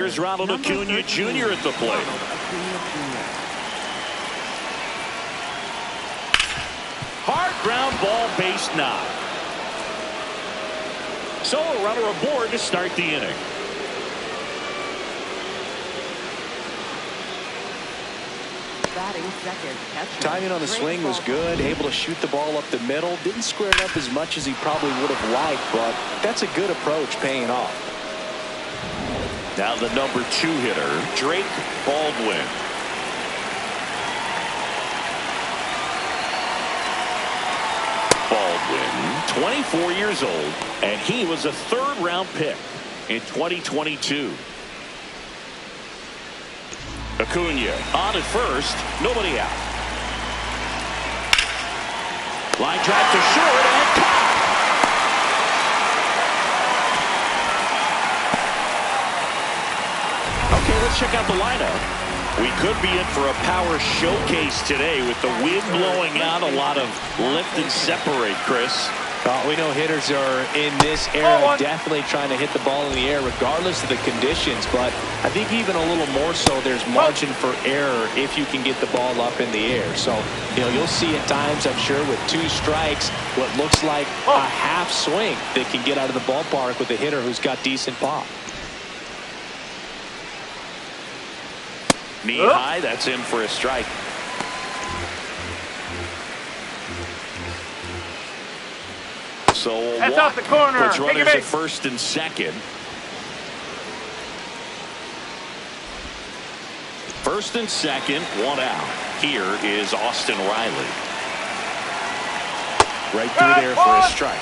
Here's Ronald Acuna Jr. at the plate. Hard ground ball, base knock. So a runner aboard to start the inning. Timing on the swing was good, able to shoot the ball up the middle. Didn't square it up as much as he probably would have liked, but that's a good approach, paying off. Now the number 2 hitter, Drake Baldwin. Baldwin, 24 years old, and he was a 3rd-round pick in 2022. Acuna on at first, nobody out. Line drive to short and caught. Okay, let's check out the lineup. We could be in for a power showcase today with the wind blowing out, a lot of lift and separate, Chris. We know hitters are in this era definitely trying to hit the ball in the air regardless of the conditions, but I think even a little more so there's margin for error if you can get the ball up in the air. So, you'll see at times, I'm sure, with 2 strikes, what looks like a half swing that can get out of the ballpark with a hitter who's got decent pop. Knee high, that's in for a strike. So that's off the corner. Puts runners at first and second. First and second, 1 out. Here is Austin Riley. Right through there for a strike.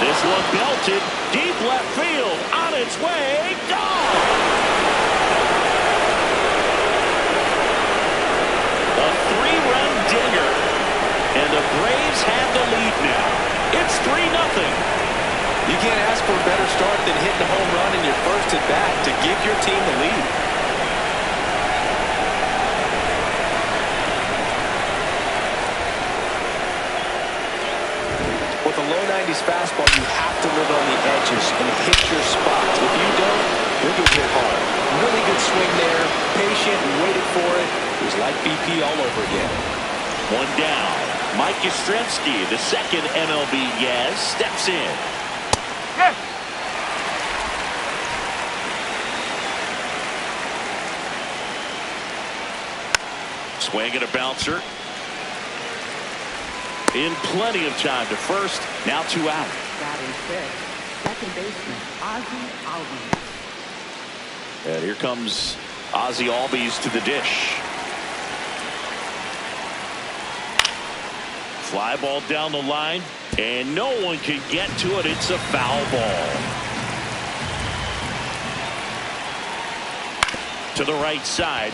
This one belted deep left field, on its way, gone. A 3-run dinger, and the Braves have the lead now. It's 3-0. You can't ask for a better start than hitting a home run in your first at bat to give your team the lead. With a low 90s fastball, you have to live on the edges and hit your spots. If you don't, you'll get hit hard. Really good swing there, patient, waited for it. It was like BP all over again. 1 down. Mike Yastrzemski, the second MLB Yaz, steps in. Yeah. Swing and a bouncer. In plenty of time to first. Now 2 out. Batting 6, second baseman Ozzie Albies. And here comes Ozzie Albies to the dish. Fly ball down the line, and no one can get to it. It's a foul ball. To the right side.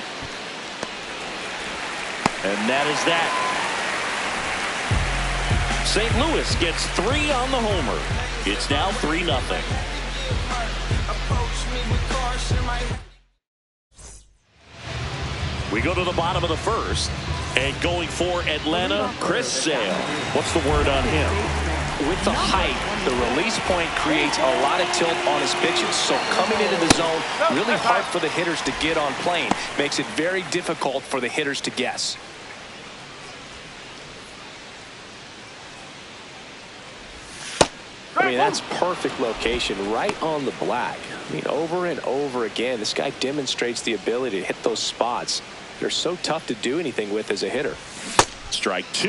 And that is that. St. Louis gets 3 on the homer. It's now 3-0. We go to the bottom of the first, and going for Atlanta, Chris Sale. What's the word on him? With the height, the release point creates a lot of tilt on his pitches. So coming into the zone, really hard for the hitters to get on plane. Makes it very difficult for the hitters to guess. I mean, that's perfect location, right on the black. I mean, over and over again, this guy demonstrates the ability to hit those spots. They're so tough to do anything with as a hitter. Strike 2.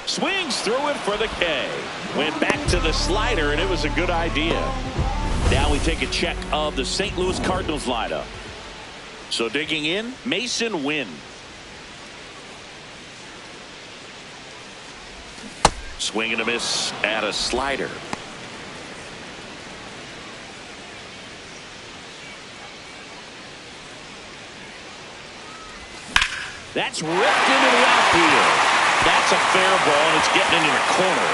Swings through it for the K. Went back to the slider, and it was a good idea. Now we take a check of the St. Louis Cardinals lineup. So digging in, Mason Wynn. Swing and a miss at a slider. That's ripped into the outfield. That's a fair ball, and it's getting into the corner.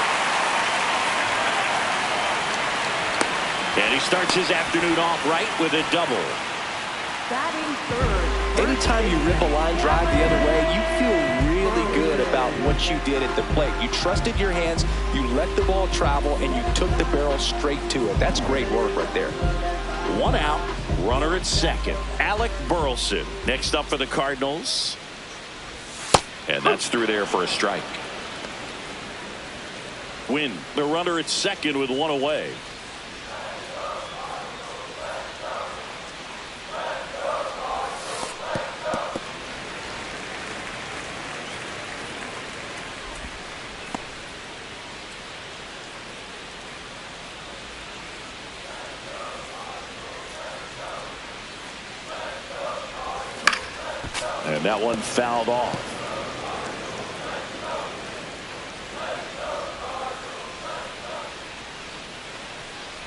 And he starts his afternoon off right with a double. Batting third. Anytime you rip a line drive the other way, you feel really good about what you did at the plate. You trusted your hands, you let the ball travel, and you took the barrel straight to it. That's great work right there. One out, runner at second. Alec Burleson next up for the Cardinals. And that's through there for a strike. Win the runner at second with one away. And that one fouled off.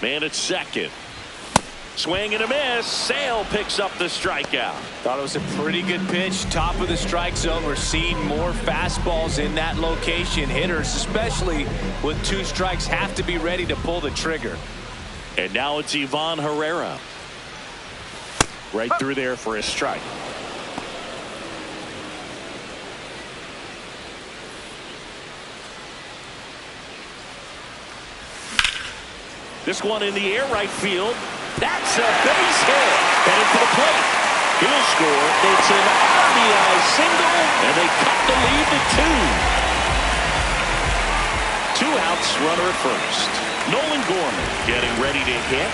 Man at second. Swing and a miss. Sale picks up the strikeout. Thought it was a pretty good pitch. Top of the strike zone. We're seeing more fastballs in that location. Hitters, especially with 2 strikes, have to be ready to pull the trigger. And now it's Ivan Herrera. Right through there for a strike. This one in the air right field. That's a base hit. Headed for the plate. He'll score. It's an RBI single, and they cut the lead to 2. 2 outs, runner at first. Nolan Gorman getting ready to hit.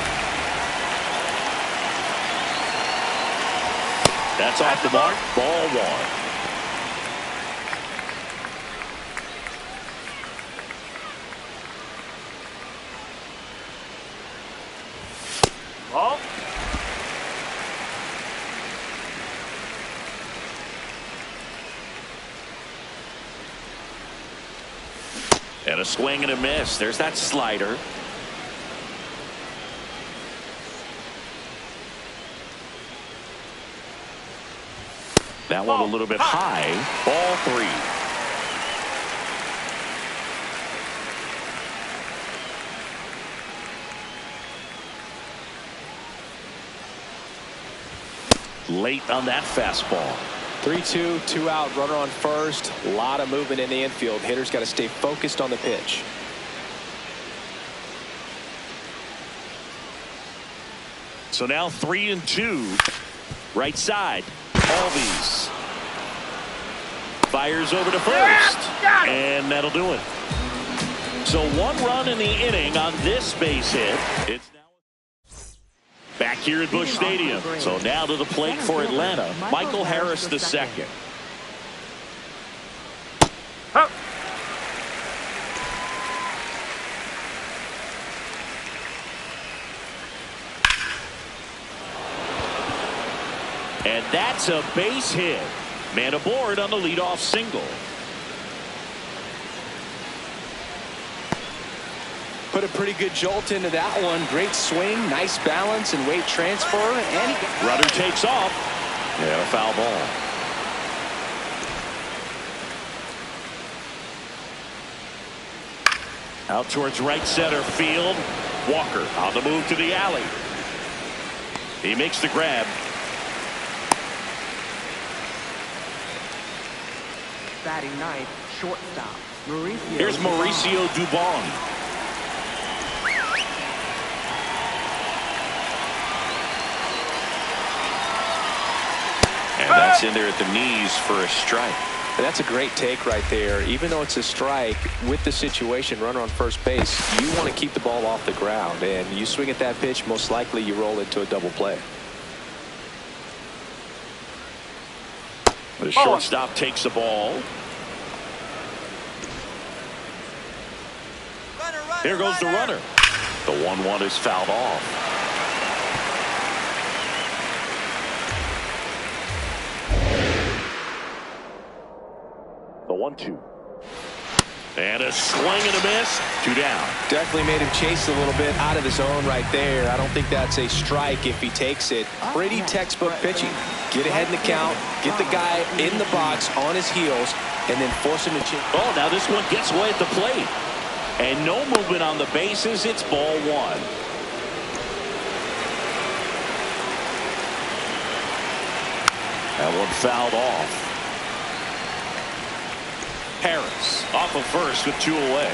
That's off the mark. Ball 1. Ball. And a swing and a miss. There's that slider. That one a little bit high. Ball 3. Late on that fastball. 3-2, 2 out, runner on first. A lot of movement in the infield. Hitters got to stay focused on the pitch. So now 3-2. Right side. Albies fires over to first. And that'll do it. So 1 run in the inning on this base hit. It's back here at Busch Stadium. So now to the plate for Atlanta, Michael Harris II. And that's a base hit. Man aboard on the leadoff single. Put a pretty good jolt into that one. Great swing, nice balance and weight transfer. And Rudder takes off. And a foul ball. Out towards right center field. Walker on the move to the alley. He makes the grab. Batting ninth, shortstop. Mauricio. Here's Mauricio Dubon. And that's in there at the knees for a strike. And that's a great take right there. Even though it's a strike, with the situation, runner on first base, you want to keep the ball off the ground. And you swing at that pitch, most likely you roll into a double play. The shortstop takes the ball. Here goes the runner. The 1-1 is fouled off. The 1-2. And a swing and a miss. 2 down. Definitely made him chase a little bit out of the zone right there. I don't think that's a strike if he takes it. Pretty textbook pitching. Get ahead in the count, get the guy in the box on his heels, and then force him to chase. Oh, now this one gets away at the plate. And no movement on the bases. It's ball 1. That one fouled off. Harris off of first with 2 away.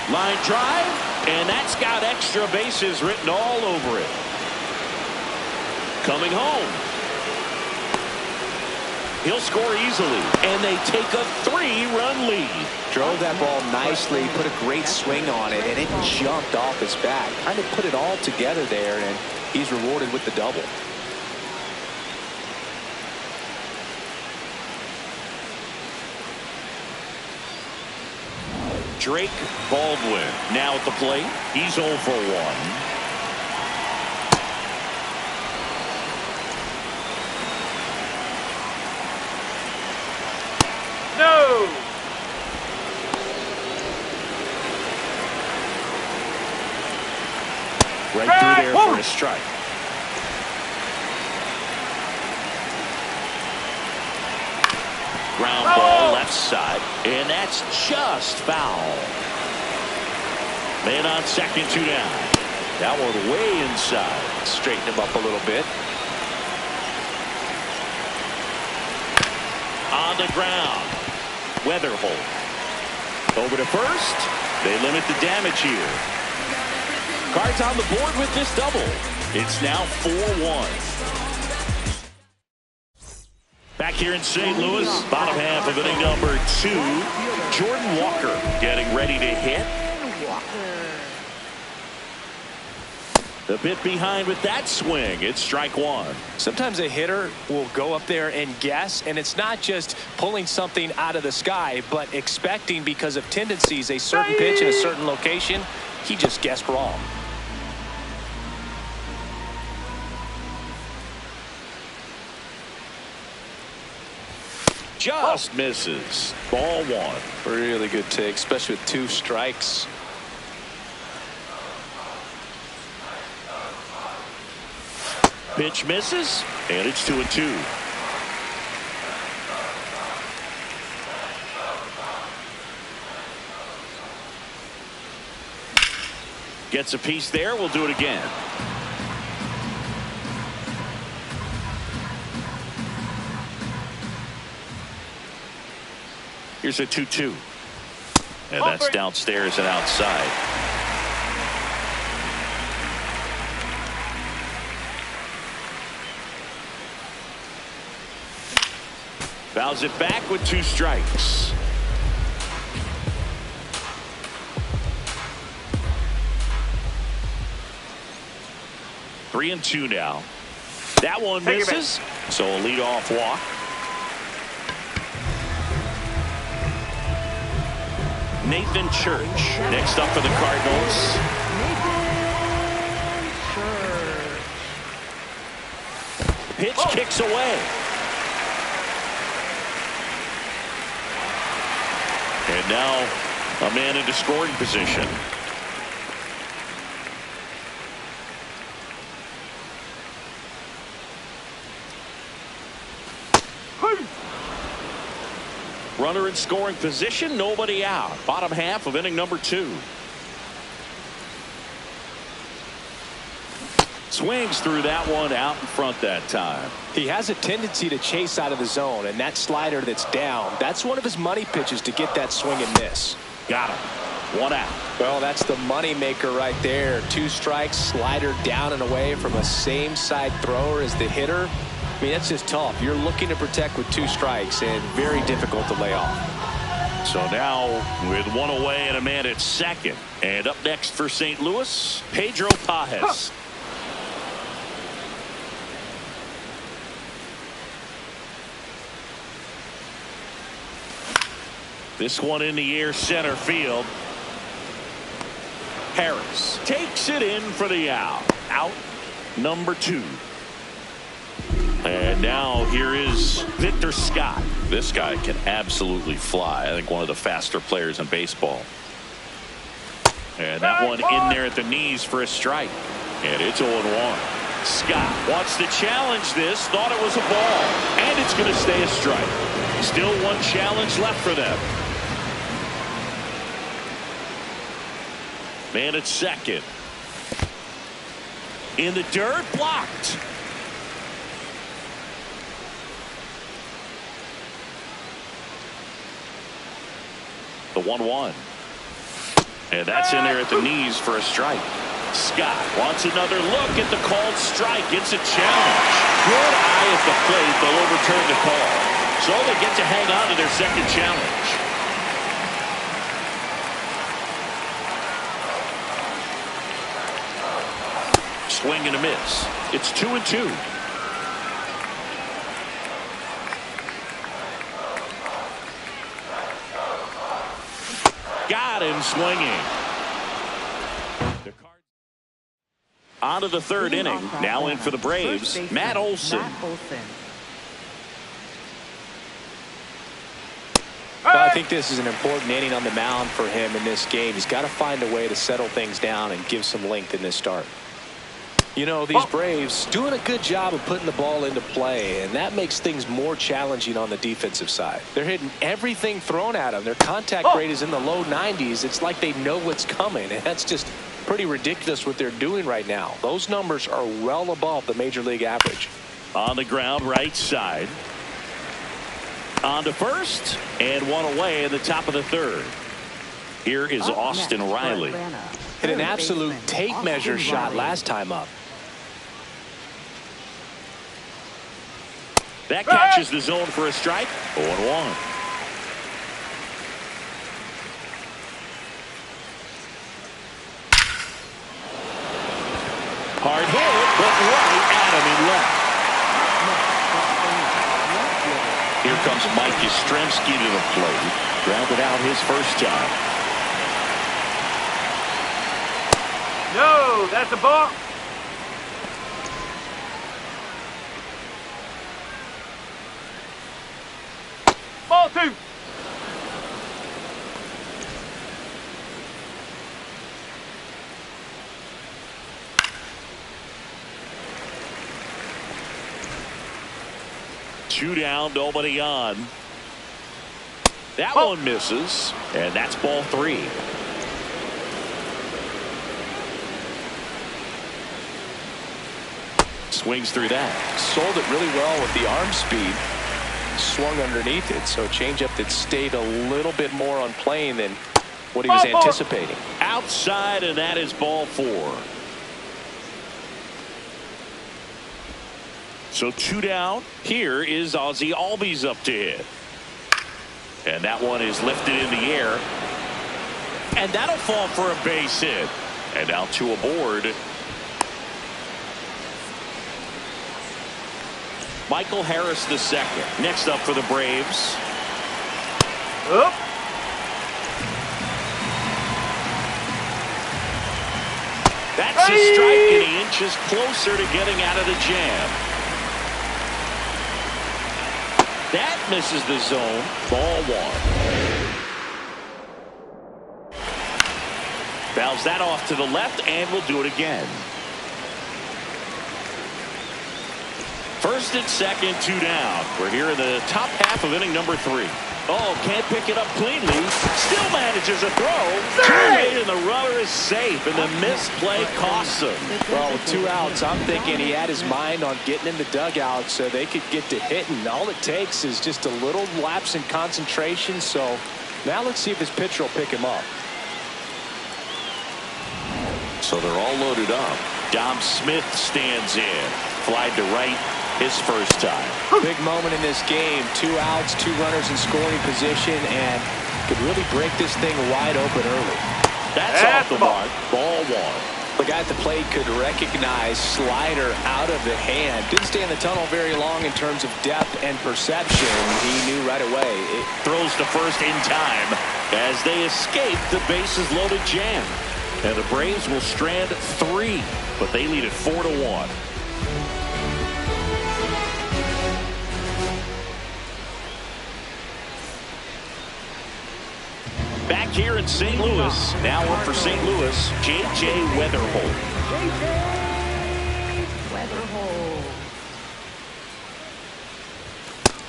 Line drive, and that's got extra bases written all over it. Coming home. He'll score easily, and they take a 3-run lead. Drove that ball nicely, put a great swing on it, and it jumped off his back. Kind of put it all together there, and he's rewarded with the double. Drake Baldwin now at the plate. He's 0 for 1. No! Right through there for a strike. Ground ball left side, and that's just foul. Man on second, 2 down. That one way inside. Straighten him up a little bit. On the ground. Weatherholt. Over to first. They limit the damage here. Cards on the board with this double. It's now 4-1. Back here in St. Louis, bottom half of inning number 2. Jordan Walker getting ready to hit. A bit behind with that swing. It's strike 1. Sometimes a hitter will go up there and guess, and it's not just pulling something out of the sky, but expecting because of tendencies a certain pitch in a certain location. He just guessed wrong. Just misses. Ball 1. Really good take, especially with 2 strikes. Pitch misses, and it's 2-2. Gets a piece there. We'll do it again. Here's a 2-2. And that's downstairs and outside. Fouls it back with 2 strikes. Three and 2 now. That one misses. So a leadoff walk. Nathan Church next up for the Cardinals. Pitch kicks away. And now a man into scoring position. Runner in scoring position, nobody out. Bottom half of inning number 2. Swings through that one out in front that time. He has a tendency to chase out of the zone, and that slider that's down, that's one of his money pitches to get that swing and miss. Got him. 1 out. Well, that's the money maker right there. 2 strikes, slider down and away from a same side thrower as the hitter. I mean, that's just tough. You're looking to protect with 2 strikes, and very difficult to lay off. So now with 1 away and a man at second. And up next for St. Louis, Pedro Pajes. This one in the air, center field. Harris takes it in for the out. Out number 2. And now here is Victor Scott. This guy can absolutely fly. I think one of the faster players in baseball. And that one in there at the knees for a strike. And it's 0-1. Scott wants to challenge this. Thought it was a ball. And it's going to stay a strike. Still 1 challenge left for them. Man at second. In the dirt, blocked. The 1-1. And that's in there at the knees for a strike. Scott wants another look at the called strike. It's a challenge. Good eye at the plate. They'll overturn the call. So they get to hang on to their second challenge. Swing and a miss. It's 2-2. Got him swinging. On to the third inning. Now in for the Braves, Matt Olson. I think this is an important inning on the mound for him in this game. He's got to find a way to settle things down and give some length in this start. You know, these Braves doing a good job of putting the ball into play, and that makes things more challenging on the defensive side. They're hitting everything thrown at them. Their contact rate is in the low 90s. It's like they know what's coming, and that's just pretty ridiculous what they're doing right now. Those numbers are well above the major league average. On the ground, right side. On to first, and one away in the top of the third. Here is Austin Riley. Hit an absolute tape measure shot last time up. That catches the zone for a strike. 0-1. Hard hit, but right at him he left. Here comes Mike Yastrzemski to the plate. Grounded out his first time. No, that's a ball. Ball 2. Two down, nobody on. That one misses, and that's ball 3. Swings through that. Sold it really well with the arm speed. Swung underneath it, so a changeup that stayed a little bit more on plane than what he was anticipating. Outside, and that is ball 4. So 2 down. Here is Ozzie Albies up to hit. And that one is lifted in the air. And that'll fall for a base hit. And now 2 aboard. Michael Harris II. Next up for the Braves. Up. That's a strike, and he inches closer to getting out of the jam. That misses the zone. Ball 1. Fouls that off to the left, and we'll do it again. First and second, 2 down. We're here in the top half of inning number 3. Oh, can't pick it up cleanly. Still manages a throw. Too late, and the runner is safe, and the misplay costs him. Well, with 2 outs, I'm thinking he had his mind on getting in the dugout so they could get to hitting. All it takes is just a little lapse in concentration. So now let's see if his pitcher will pick him up. So they're all loaded up. Dom Smith stands in. Fly to right. His first time. Big moment in this game. 2 outs, 2 runners in scoring position, and could really break this thing wide open early. That's off the mark. Ball 1. The guy at the plate could recognize slider out of the hand. Didn't stay in the tunnel very long in terms of depth and perception. He knew right away. Throws to first in time as they escape the bases loaded jam. And the Braves will strand 3, but they lead it 4-1. Back here in St. Louis, now up for St. Louis, J.J. Weatherholt.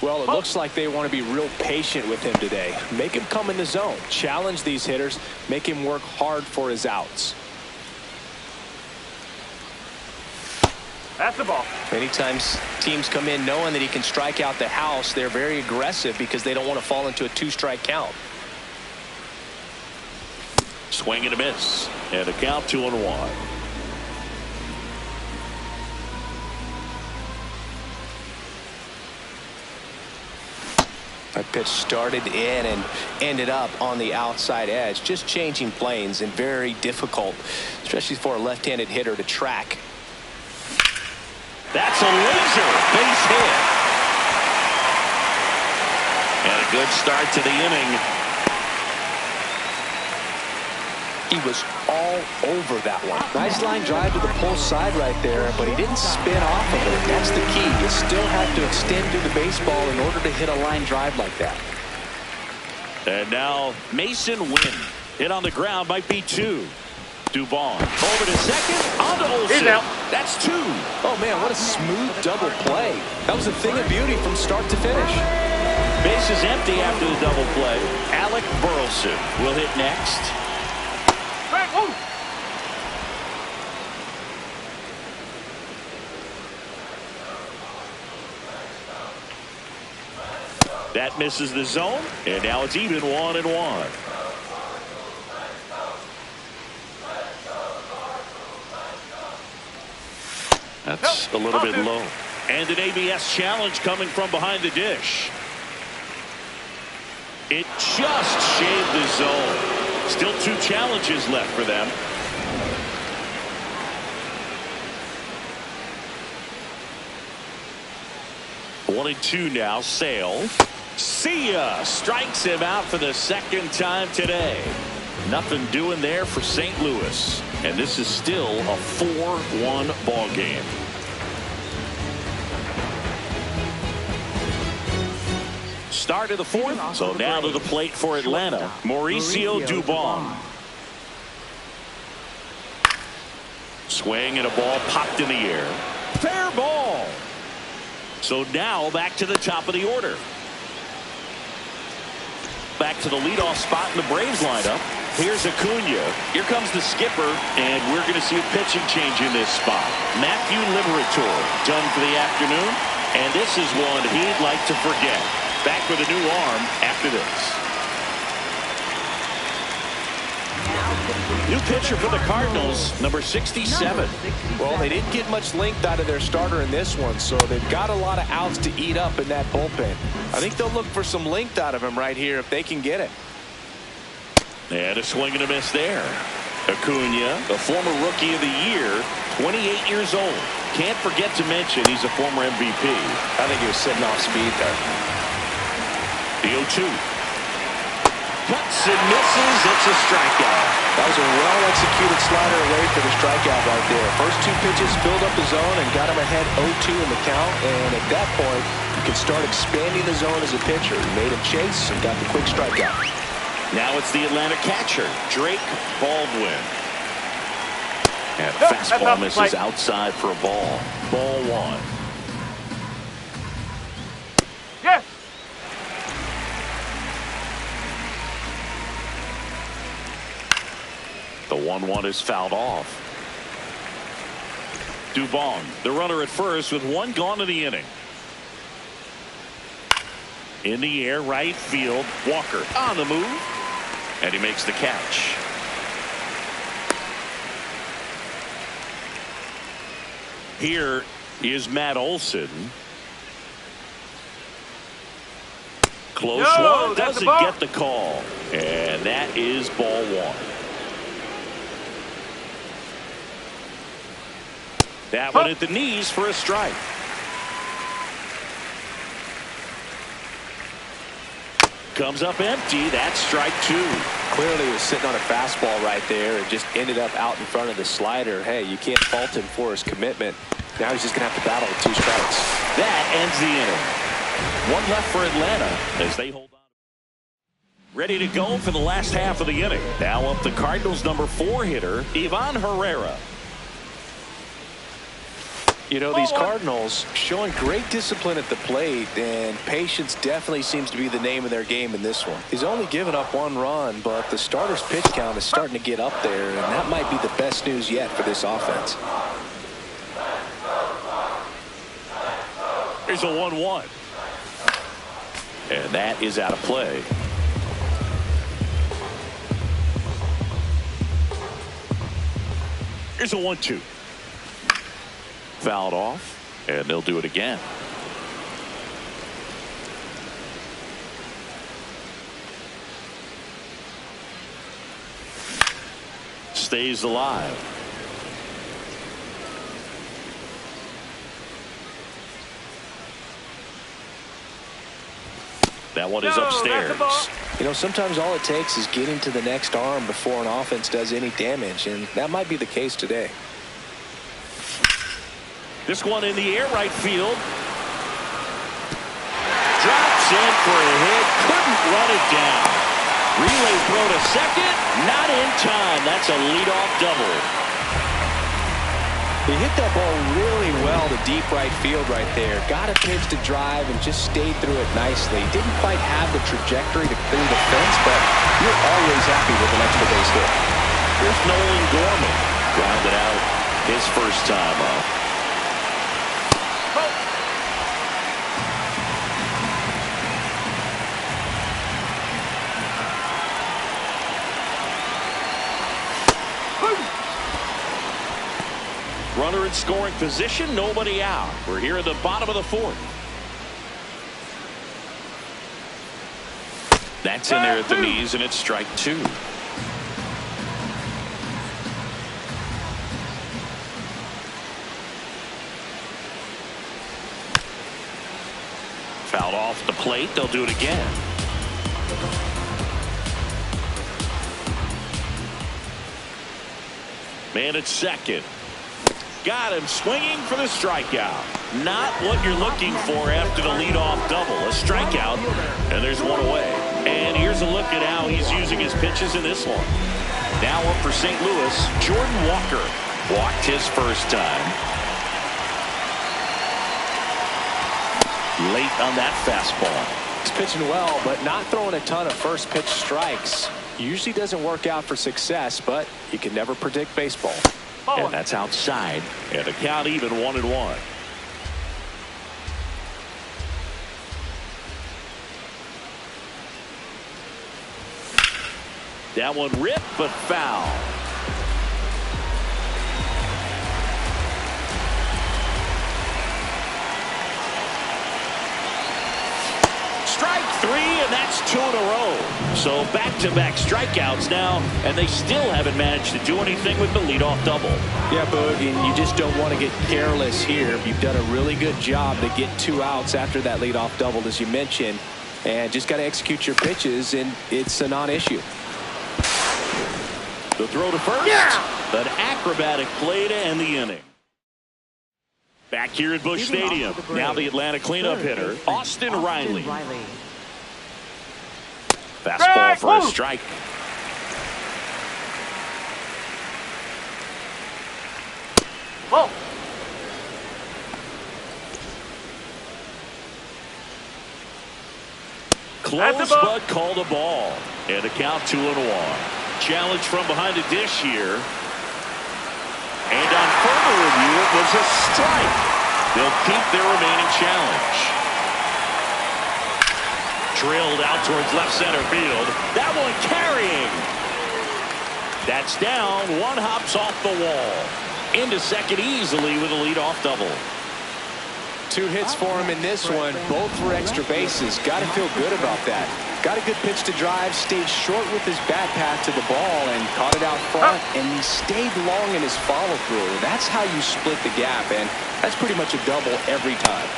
Well, it looks like they want to be real patient with him today. Make him come in the zone. Challenge these hitters. Make him work hard for his outs. That's the ball. Many times teams come in knowing that he can strike out the house. They're very aggressive because they don't want to fall into a 2-strike count. Swing and a miss. And a count 2-1. That pitch started in and ended up on the outside edge. Just changing planes and very difficult, especially for a left-handed hitter to track. That's a laser base hit. And a good start to the inning. He was all over that one. Nice line drive to the pull side right there, but he didn't spin off of it. That's the key. You still have to extend through the baseball in order to hit a line drive like that. And now Mason Wynn. Hit on the ground, might be 2. Dubon over to second, on to Olsen. He's out. That's 2. Oh man, what a smooth double play. That was a thing of beauty from start to finish. Base is empty after the double play. Alec Burleson will hit next. That misses the zone, and now it's even 1-1. That's a little bit low. And an ABS challenge coming from behind the dish. It just shaved the zone. Still 2 challenges left for them. One and 2 now. Sale. See ya. Strikes him out for the second time today. Nothing doing there for St. Louis. And this is still a 4-1 ball game. Start of the 4th. So now to the plate for Atlanta. Mauricio Dubon. Swing and a ball popped in the air. Fair ball. So now back to the top of the order. Back to the leadoff spot in the Braves lineup. Here's Acuna. Here comes the skipper, and we're going to see a pitching change in this spot. Matthew Liberatore done for the afternoon, and this is one he'd like to forget. Back with a new arm after this. New pitcher for the Cardinals, number 67. Well, they didn't get much length out of their starter in this one, so they've got a lot of outs to eat up in that bullpen. I think they'll look for some length out of him right here if they can get it. And a swing and a miss there. Acuna, the former Rookie of the Year, 28 years old. Can't forget to mention he's a former MVP. I think he was sitting off speed there. The 0-2. Cuts and misses. It's a strikeout. That was a well-executed slider away for the strikeout right there. First 2 pitches filled up the zone and got him ahead 0-2 in the count. And at that point, you can start expanding the zone as a pitcher. He made him chase and got the quick strikeout. Now it's the Atlanta catcher, Drake Baldwin. And fastball misses outside for a ball. Ball 1. Yes. The 1-1 is fouled off. Dubon, the runner at first with 1 gone in the inning. In the air, right field. Walker on the move. And he makes the catch. Here is Matt Olson. Close one. Doesn't get the call. And that is ball 1. That one at the knees for a strike. Comes up empty. That's strike 2. Clearly he was sitting on a fastball right there and just ended up out in front of the slider. Hey, you can't fault him for his commitment. Now he's just going to have to battle with 2 strikes. That ends the inning. 1 left for Atlanta as they hold on. Ready to go for the last half of the inning. Now up the Cardinals' number 4 hitter, Ivan Herrera. You know, these Cardinals showing great discipline at the plate, and patience definitely seems to be the name of their game in this one. He's only given up 1 run, but the starter's pitch count is starting to get up there, and that might be the best news yet for this offense. Here's a 1-1. And that is out of play. Here's a 1-2. Fouled off, and they'll do it again. Stays alive. That one is upstairs. You know, sometimes all it takes is getting to the next arm before an offense does any damage, and that might be the case today. This one in the air, right field. Drops in for a hit. Couldn't run it down. Relay throw to second. Not in time. That's a leadoff double. He hit that ball really well to deep right field right there. Got a pitch to drive and just stayed through it nicely. Didn't quite have the trajectory to clear the fence, but you're always happy with an extra base hit. Here's Nolan Gorman. Grounded out his first time up. Runner in scoring position, nobody out. We're here at the bottom of the fourth. That's in there at the knees, and it's strike two. Fouled off the plate. They'll do it again. Man at second. Got him swinging for the strikeout. Not what you're looking for after the leadoff double. A strikeout, and there's one away. And here's a look at how he's using his pitches in this one. Now up for St. Louis, Jordan Walker. Walked his first time. Late on that fastball. He's pitching well, but not throwing a ton of first pitch strikes. Usually doesn't work out for success, but you can never predict baseball. And that's outside. And the count even 1-1. That one ripped, but foul. Strike three, and that's 2 in a row. So back-to-back strikeouts now, and they still haven't managed to do anything with the leadoff double. Yeah, Boog, and you just don't want to get careless here. You've done a really good job to get 2 outs after that leadoff double, as you mentioned, and just got to execute your pitches, and it's a non-issue. The throw to first. Yeah. An acrobatic play to end the inning. Back here at Busch Stadium, now the Atlanta cleanup hitter, Austin Riley. Fastball for a strike. Whoa. Close, but called a ball. And a count 2-1. Challenge from behind the dish here. And on further review, it was a strike. They'll keep their remaining challenge. Drilled out towards left center field. That one carrying. That's down. One hops off the wall. Into second easily with a leadoff double. 2 hits for him in this one. Both for extra bases. Got to feel good about that. Got a good pitch to drive, stayed short with his bat path to the ball and caught it out front, and he stayed long in his follow-through. That's how you split the gap, and that's pretty much a double every time.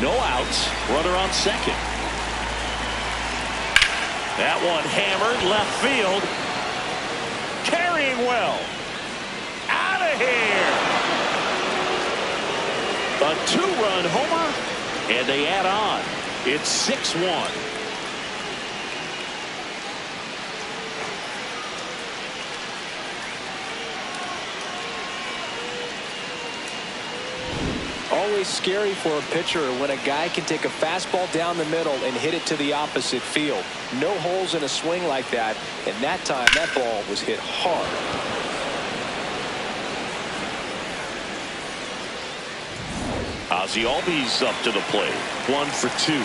No outs, runner on second. That one hammered left field. Carrying well. Out of here. A 2-run homer. And they add on. It's 6-1. Always scary for a pitcher when a guy can take a fastball down the middle and hit it to the opposite field. No holes in a swing like that. And that time, that ball was hit hard. Ozzie Albies up to the plate. 1 for 2.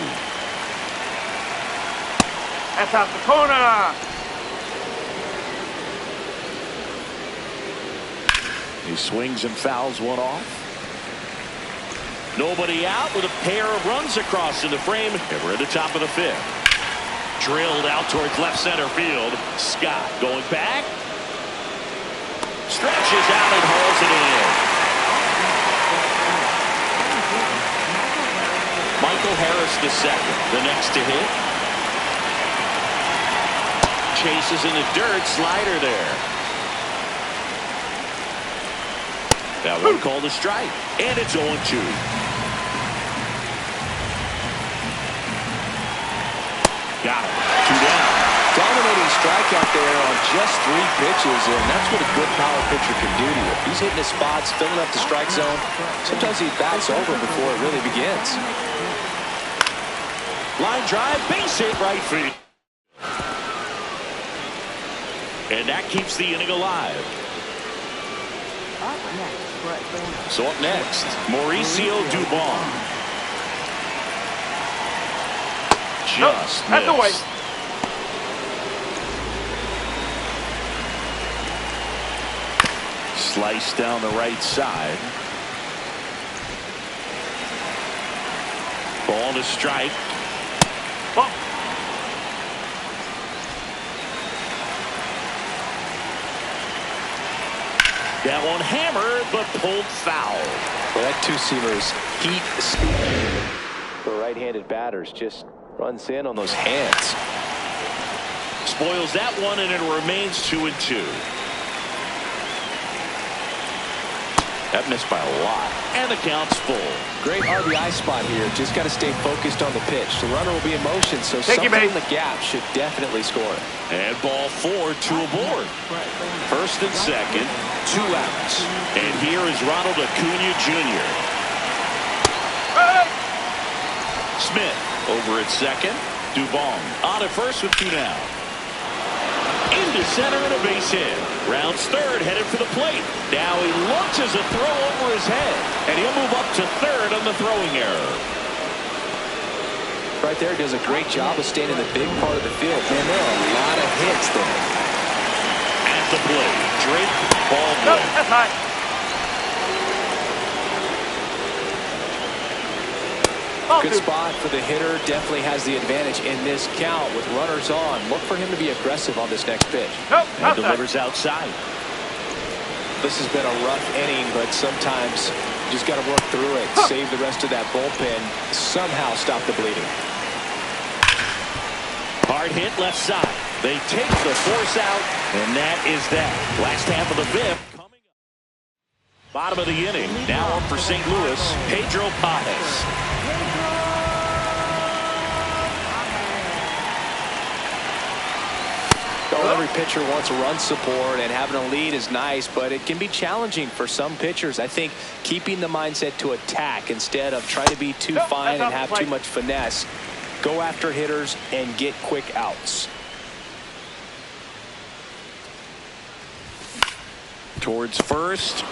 That's out the corner. He swings and fouls one off. Nobody out with a pair of runs across in the frame. And we're at the top of the fifth. Drilled out towards left center field. Scott going back. Stretches out and hauls it in. Michael Harris the second. The next to hit. Chases in the dirt. Slider there. That one called a strike. And it's 0-2. Got him. 2 down. Dominating strikeout there on just 3 pitches, and that's what a good power pitcher can do to you. He's hitting his spots, filling up the strike zone. Sometimes he bats over before it really begins. Line drive, base hit, right field. And that keeps the inning alive. Up next, So up next, Mauricio Dubon. Just that's away. Slice down the right side. Ball to strike. Bump. That one hammered, but pulled foul. Well, that two-seamer's heat for right-handed batters just runs in on those hands. Spoils that one, and it remains 2-2. That missed by a lot. And the count's full. Great RBI spot here. Just got to stay focused on the pitch. The runner will be in motion, so something in the gap should definitely score. And ball 4, 2 aboard. First and second, 2 outs. And here is Ronald Acuna Jr. Smith over at second. Dubon on at first with 2 down. Into center and a base hit. Rounds third, headed for the plate. Now he launches a throw over his head, and he'll move up to third on the throwing error. Right there, does a great job of staying in the big part of the field. Man, there are a lot of hits there. At the plate, Drake, ball No, one. that's high. Good spot for the hitter. Definitely has the advantage in this count with runners on. Look for him to be aggressive on this next pitch. Nope, And delivers outside. This has been a rough inning, but sometimes you just got to work through it. Save the rest of that bullpen. Somehow stop the bleeding. Hard hit left side. They take the force out, and that is that. Last half of the fifth. Coming up. Bottom of the inning. Now up for St. Louis, Pedro Pages. Every pitcher wants run support, and having a lead is nice, but it can be challenging for some pitchers. I think keeping the mindset to attack instead of trying to be too fine and have too much finesse. Go after hitters and get quick outs. Towards first.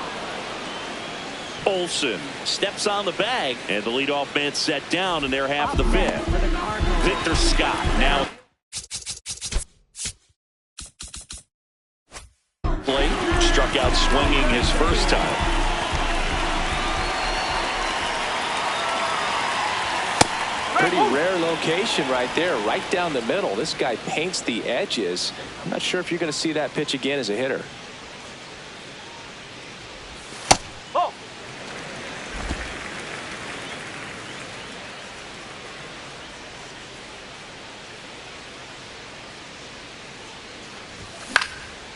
Olsen steps on the bag, and the leadoff man set down in their half of the fifth. Victor Scott now. Plate, struck out swinging his first time. Pretty rare location right there, right down the middle. This guy paints the edges. I'm not sure if you're going to see that pitch again as a hitter. Oh.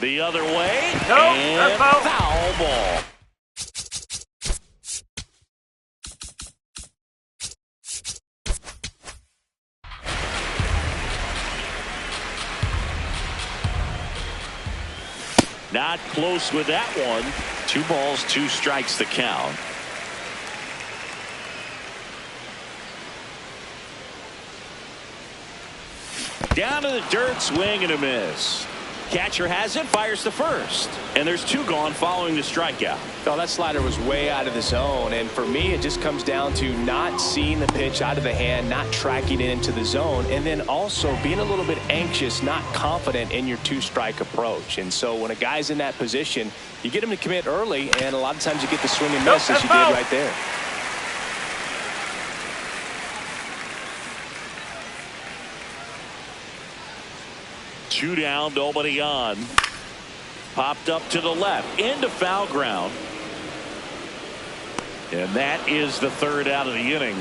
The other way, No, and that's foul. Foul ball. Not close with that one. 2 balls, 2 strikes the count. Down to the dirt, swing and a miss. Catcher has it, fires to first. And there's two gone following the strikeout. Oh, that slider was way out of the zone. And for me, it just comes down to not seeing the pitch out of the hand, not tracking it into the zone, and then also being a little bit anxious, not confident in your two-strike approach. And so when a guy's in that position, you get him to commit early, and a lot of times you get the swing and miss as you did right there. Two down, nobody on. Popped up to the left, into foul ground. And that is the third out of the inning.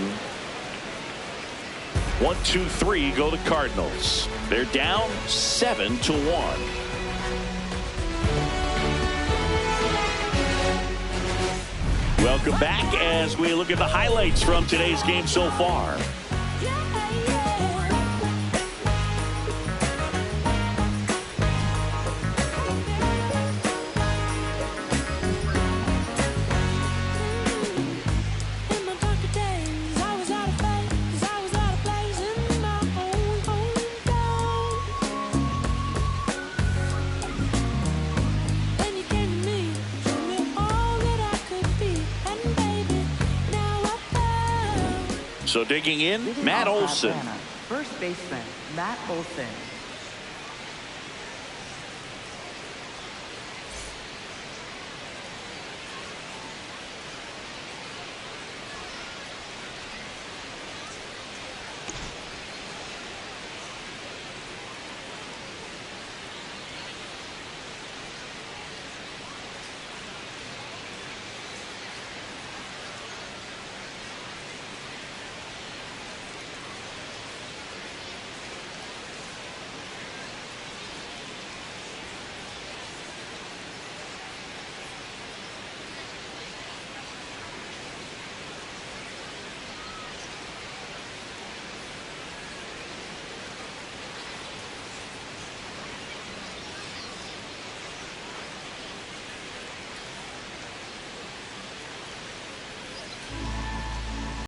1, 2, 3 go the Cardinals. They're down 7-1. Welcome back as we look at the highlights from today's game so far. So digging in, Matt Olson. First baseman, Matt Olson.